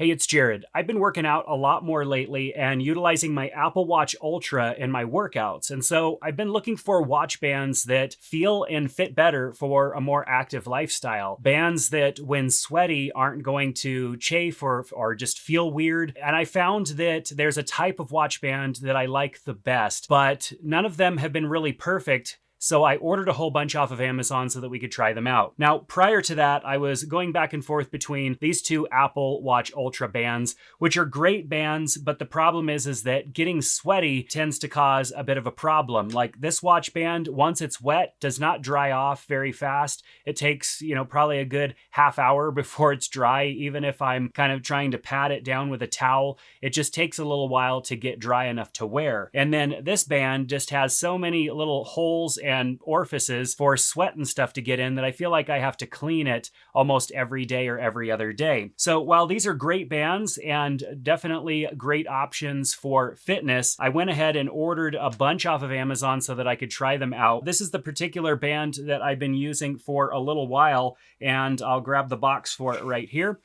Hey, it's Jared. I've been working out a lot more lately and utilizing my Apple Watch Ultra in my workouts. And so I've been looking for watch bands that feel and fit better for a more active lifestyle. Bands that, when sweaty, aren't going to chafe or just feel weird. And I found that there's a type of watch band that I like the best, but none of them have been really perfect. So I ordered a whole bunch off of Amazon so that we could try them out. Now, prior to that, I was going back and forth between these two Apple Watch Ultra bands, which are great bands, but the problem is that getting sweaty tends to cause a bit of a problem. Like this watch band, once it's wet, does not dry off very fast. It takes, probably a good half hour before it's dry. Even if I'm kind of trying to pat it down with a towel, it just takes a little while to get dry enough to wear. And then this band just has so many little holes and orifices for sweat and stuff to get in that I feel like I have to clean it almost every day or every other day. So while these are great bands and definitely great options for fitness, I went ahead and ordered a bunch off of Amazon so that I could try them out. This is the particular band that I've been using for a little while, and I'll grab the box for it right here.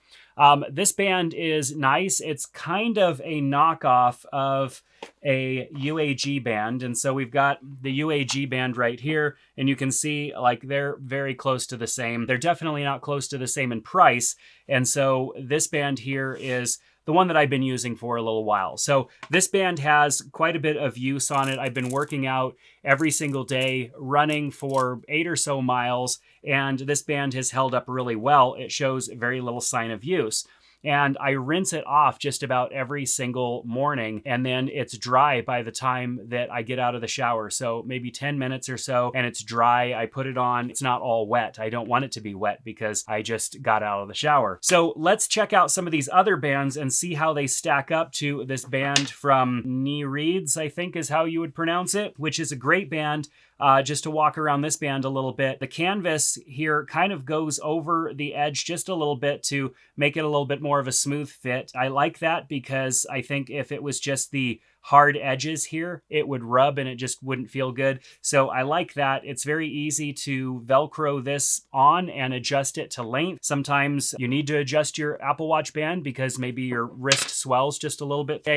This band is nice. It's kind of a knockoff of a UAG band. And so we've got the UAG band right here, and you can see like they're very close to the same. They're definitely not close to the same in price. And so this band here is the one that I've been using for a little while. So this band has quite a bit of use on it. I've been working out every single day, running for 8 or so miles, and this band has held up really well. It shows very little sign of use. And I rinse it off just about every single morning, and then it's dry by the time that I get out of the shower. So maybe 10 minutes or so, and it's dry. I put it on. It's not all wet. I don't want it to be wet because I just got out of the shower. So let's check out some of these other bands and see how they stack up to this band from Kneeread, I think is how you would pronounce it, which is a great band. Just to walk around this band a little bit. The canvas here kind of goes over the edge just a little bit to make it a little bit more of a smooth fit. I like that because I think if it was just the hard edges here, it would rub and it just wouldn't feel good. So I like that. It's very easy to Velcro this on and adjust it to length. Sometimes you need to adjust your Apple Watch band because maybe your wrist swells just a little bit.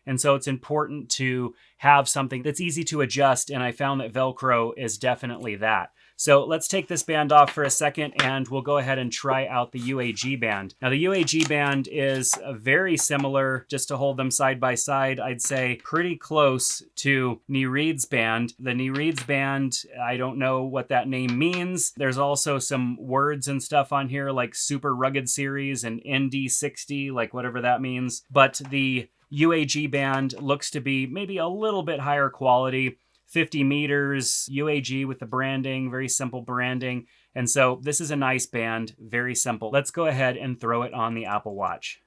And so it's important to have something that's easy to adjust. And I found that Velcro is definitely that. So let's take this band off for a second and we'll go ahead and try out the UAG band. Now the UAG band is very similar, just to hold them side by side, I'd say pretty close to Kneeread's band. The Kneeread's band, I don't know what that name means. There's also some words and stuff on here like Super Rugged Series and ND60, like whatever that means. But the UAG band looks to be maybe a little bit higher quality. 50 meters, UAG with the branding, very simple branding. And so this is a nice band, very simple. Let's go ahead and throw it on the Apple Watch.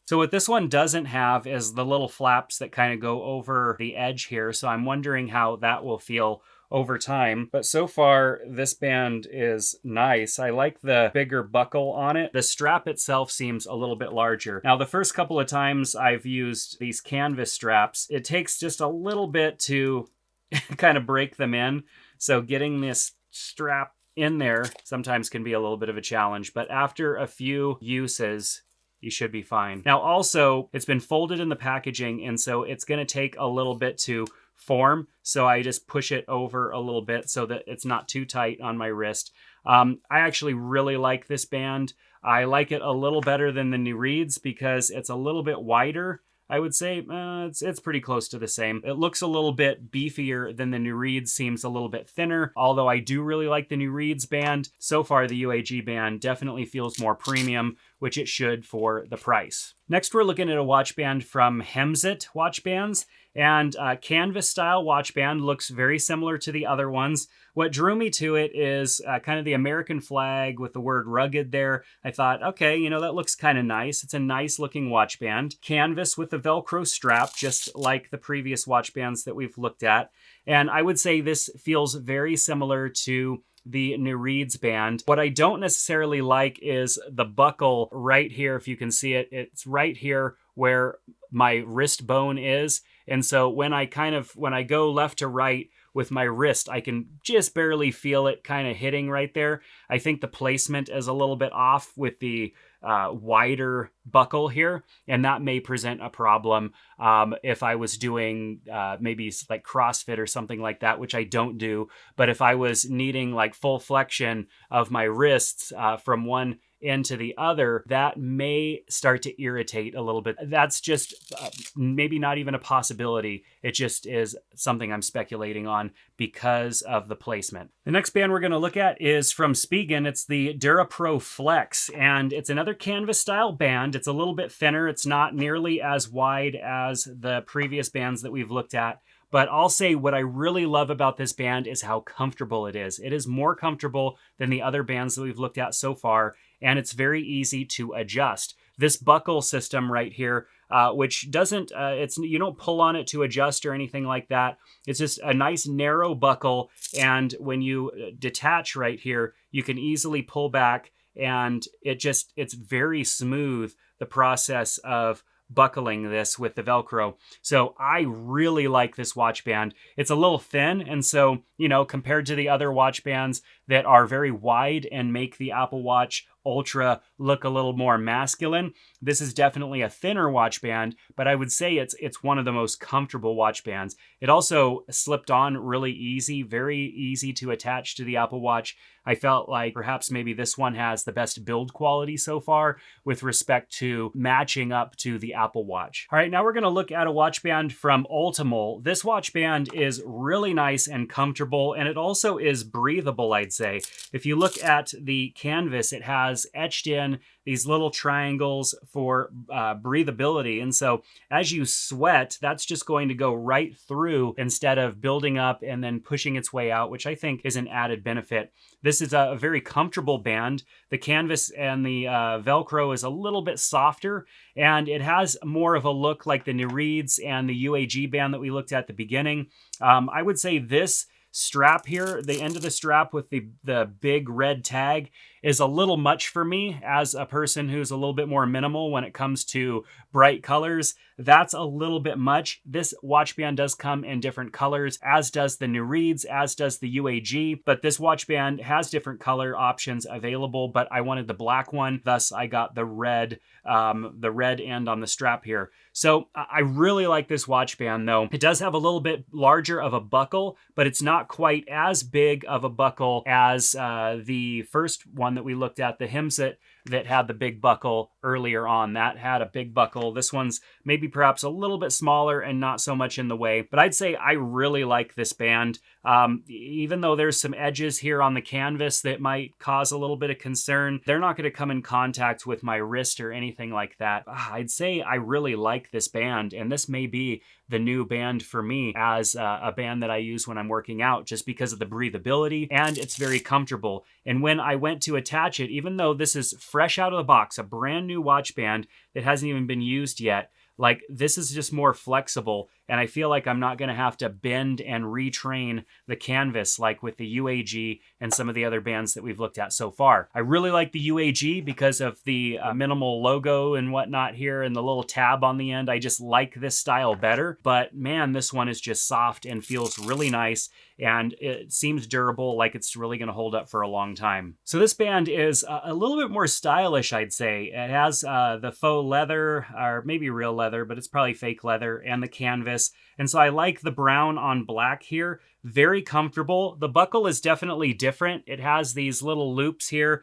So what this one doesn't have is the little flaps that kind of go over the edge here. So I'm wondering how that will feel over time. But so far, this band is nice. I like the bigger buckle on it. The strap itself seems a little bit larger. Now, the first couple of times I've used these canvas straps, it takes just a little bit to kind of break them in. So getting this strap in there sometimes can be a little bit of a challenge. But after a few uses, you should be fine. Now, also, it's been folded in the packaging, and so it's going to take a little bit to form. So I just push it over a little bit so that it's not too tight on my wrist. I actually really like this band. I like it a little better than the Kneeread's because it's a little bit wider. I would say it's pretty close to the same. It looks a little bit beefier than the Kneeread, seems a little bit thinner. Although I do really like the Kneeread's band. So far, the UAG band definitely feels more premium, which it should for the price. Next, we're looking at a watch band from Hemzit watch bands. And canvas style watch band looks very similar to the other ones. What drew me to it is kind of the American flag with the word rugged there. I thought, okay, that looks kind of nice. It's a nice looking watch band. Canvas with the Velcro strap, just like the previous watch bands that we've looked at. And I would say this feels very similar to the Kneeread's band. What I don't necessarily like is the buckle right here. If you can see it, it's right here where my wrist bone is. And so when I go left to right with my wrist, I can just barely feel it kind of hitting right there. I think the placement is a little bit off with the wider buckle here, and that may present a problem if I was doing maybe like CrossFit or something like that, which I don't do. But if I was needing like full flexion of my wrists from one end to the other, that may start to irritate a little bit. That's just maybe not even a possibility. It just is something I'm speculating on because of the placement. The next band we're going to look at is from Spigen. It's the Durapro Flex, and it's another canvas style band. It's a little bit thinner. It's not nearly as wide as the previous bands that we've looked at. But I'll say what I really love about this band is how comfortable it is. It is more comfortable than the other bands that we've looked at so far, and it's very easy to adjust. This buckle system right here, which doesn't, you don't pull on it to adjust or anything like that. It's just a nice narrow buckle, and when you detach right here, you can easily pull back, and it's very smooth, the process of buckling this with the Velcro. So I really like this watch band. It's a little thin, and so, compared to the other watch bands that are very wide and make the Apple Watch Ultra look a little more masculine, this is definitely a thinner watch band, but I would say it's one of the most comfortable watch bands. It also slipped on really easy, very easy to attach to the Apple Watch. I felt like perhaps maybe this one has the best build quality so far with respect to matching up to the Apple Watch. All right, now we're going to look at a watch band from Ultimo. This watch band is really nice and comfortable, and it also is breathable, I'd say. If you look at the canvas, it has etched in these little triangles for breathability. And so as you sweat, that's just going to go right through instead of building up and then pushing its way out, which I think is an added benefit. This is a very comfortable band. The canvas and the Velcro is a little bit softer, and it has more of a look like the Kneereads and the UAG band that we looked at the beginning. I would say this strap here, the end of the strap with the big red tag, is a little much for me as a person who's a little bit more minimal when it comes to bright colors. That's a little bit much. This watch band does come in different colors, as does the Kneereads, as does the UAG, but this watch band has different color options available, but I wanted the black one, thus I got the red end on the strap here. So I really like this watch band though. It does have a little bit larger of a buckle, but it's not quite as big of a buckle as the first one that we looked at, the Hemzit, that had the big buckle earlier on. That had a big buckle. This one's maybe perhaps a little bit smaller and not so much in the way, but I'd say I really like this band. Even though there's some edges here on the canvas that might cause a little bit of concern, they're not going to come in contact with my wrist or anything like that. I'd say I really like this band, and this may be the new band for me as a band that I use when I'm working out, just because of the breathability, and it's very comfortable. And when I went to attach it, even though this is fresh out of the box, a brand new watch band that hasn't even been used yet, like, this is just more flexible, and I feel like I'm not going to have to bend and retrain the canvas like with the UAG and some of the other bands that we've looked at so far. I really like the UAG because of the minimal logo and whatnot here and the little tab on the end. I just like this style better, but man, this one is just soft and feels really nice, and it seems durable, like it's really going to hold up for a long time. So this band is a little bit more stylish, I'd say. It has the faux leather, or maybe real leather, but it's probably fake leather, and the canvas. And so I like the brown on black here. Very comfortable. The buckle is definitely different. It has these little loops here,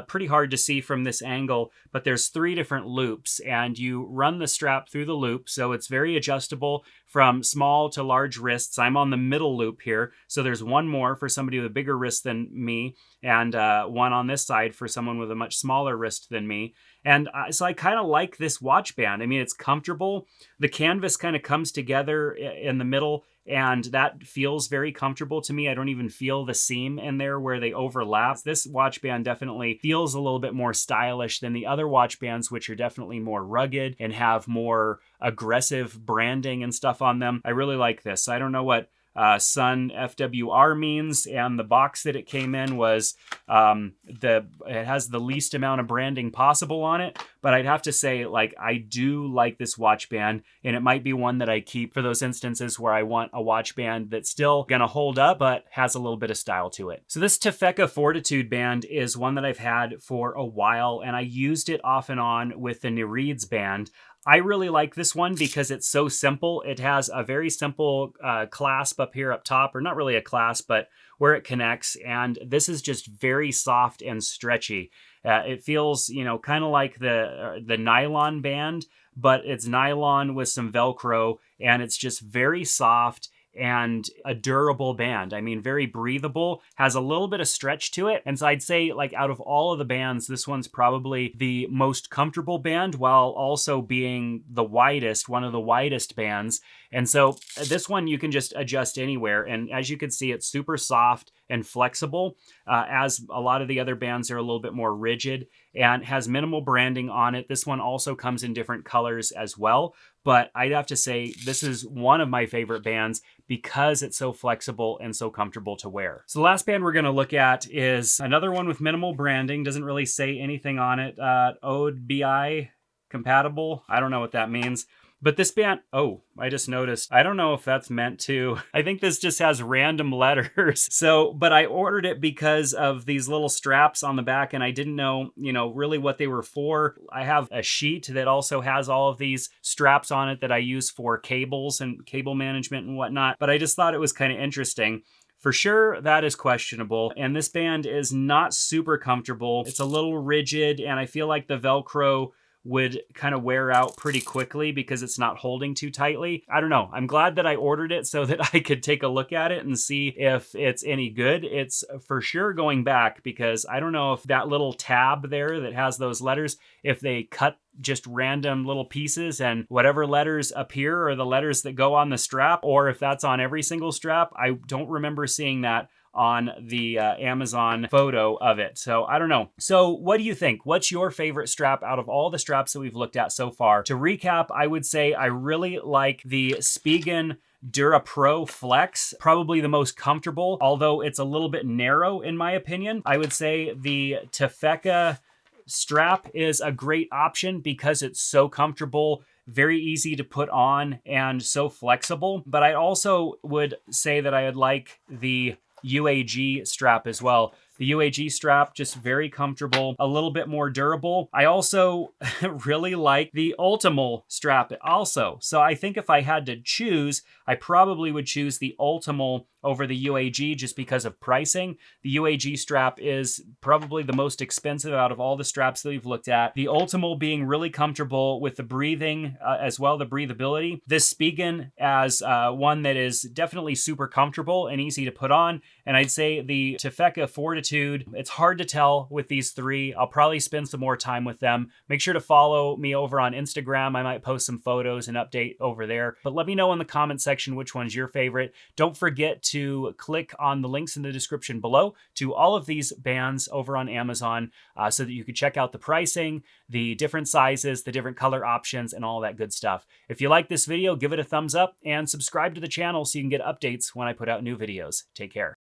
pretty hard to see from this angle, but there's 3 different loops, and you run the strap through the loop, so it's very adjustable from small to large wrists. I'm on the middle loop here, so there's one more for somebody with a bigger wrist than me, and one on this side for someone with a much smaller wrist than me. And so I kind of like this watch band. I mean, it's comfortable. The canvas kind of comes together in the middle, and that feels very comfortable to me. I don't even feel the seam in there where they overlap. This watch band definitely feels a little bit more stylish than the other watch bands, which are definitely more rugged and have more aggressive branding and stuff on them. I really like this. I don't know what Sun FWR means, and the box that it came in was it has the least amount of branding possible on it, but I'd have to say, like, I do like this watch band, and it might be one that I keep for those instances where I want a watch band that's still gonna hold up, but has a little bit of style to it. So this Tefeka Fortitude band is one that I've had for a while, and I used it off and on with the Kneeread's band. I really like this one because it's so simple. It has a very simple clasp up here up top, or not really a clasp, but where it connects. And this is just very soft and stretchy. It feels, you know, kind of like the nylon band, but it's nylon with some Velcro, and it's just very soft and a durable band. I mean, very breathable, has a little bit of stretch to it. And so I'd say, like, out of all of the bands, this one's probably the most comfortable band, while also being the widest, one of the widest bands. And so this one you can just adjust anywhere. And as you can see, it's super soft and flexible, as a lot of the other bands are a little bit more rigid, and has minimal branding on it. This one also comes in different colors as well. But I'd have to say this is one of my favorite bands because it's so flexible and so comfortable to wear. So the last band we're going to look at is another one with minimal branding. Doesn't really say anything on it. ODBI compatible. I don't know what that means. But this band, oh, I just noticed, I don't know if that's meant to, I think this just has random letters. So, but I ordered it because of these little straps on the back, and I didn't know, you know, really what they were for. I have a sheet that also has all of these straps on it that I use for cables and cable management and whatnot. But I just thought it was kind of interesting. For sure, that is questionable. And this band is not super comfortable. It's a little rigid, and I feel like the Velcro would kind of wear out pretty quickly because it's not holding too tightly. I don't know. I'm glad that I ordered it so that I could take a look at it and see if it's any good. It's for sure going back, because I don't know if that little tab there that has those letters, if they cut just random little pieces and whatever letters appear are the letters that go on the strap, or if that's on every single strap. I don't remember seeing that on the Amazon photo of it. So I don't know. So what do you think? What's your favorite strap out of all the straps that we've looked at so far? To recap, I would say I really like the Spigen Durapro Flex, probably the most comfortable, although it's a little bit narrow in my opinion. I would say the Tefeka strap is a great option because it's so comfortable, very easy to put on, and so flexible. But I also would say that I would like the UAG strap as well. The UAG strap, just very comfortable, a little bit more durable. I also really like the Ultimo strap also. So I think if I had to choose, I probably would choose the Ultimo over the UAG just because of pricing. The UAG strap is probably the most expensive out of all the straps that we've looked at. The Ultimo being really comfortable with the breathing as well, the breathability. This Spigen as one that is definitely super comfortable and easy to put on. And I'd say the Tefeka Fortitude, it's hard to tell with these three. I'll probably spend some more time with them. Make sure to follow me over on Instagram. I might post some photos and update over there. But let me know in the comment section which one's your favorite. Don't forget to click on the links in the description below to all of these bands over on Amazon so that you can check out the pricing, the different sizes, the different color options, and all that good stuff. If you like this video, give it a thumbs up and subscribe to the channel so you can get updates when I put out new videos. Take care.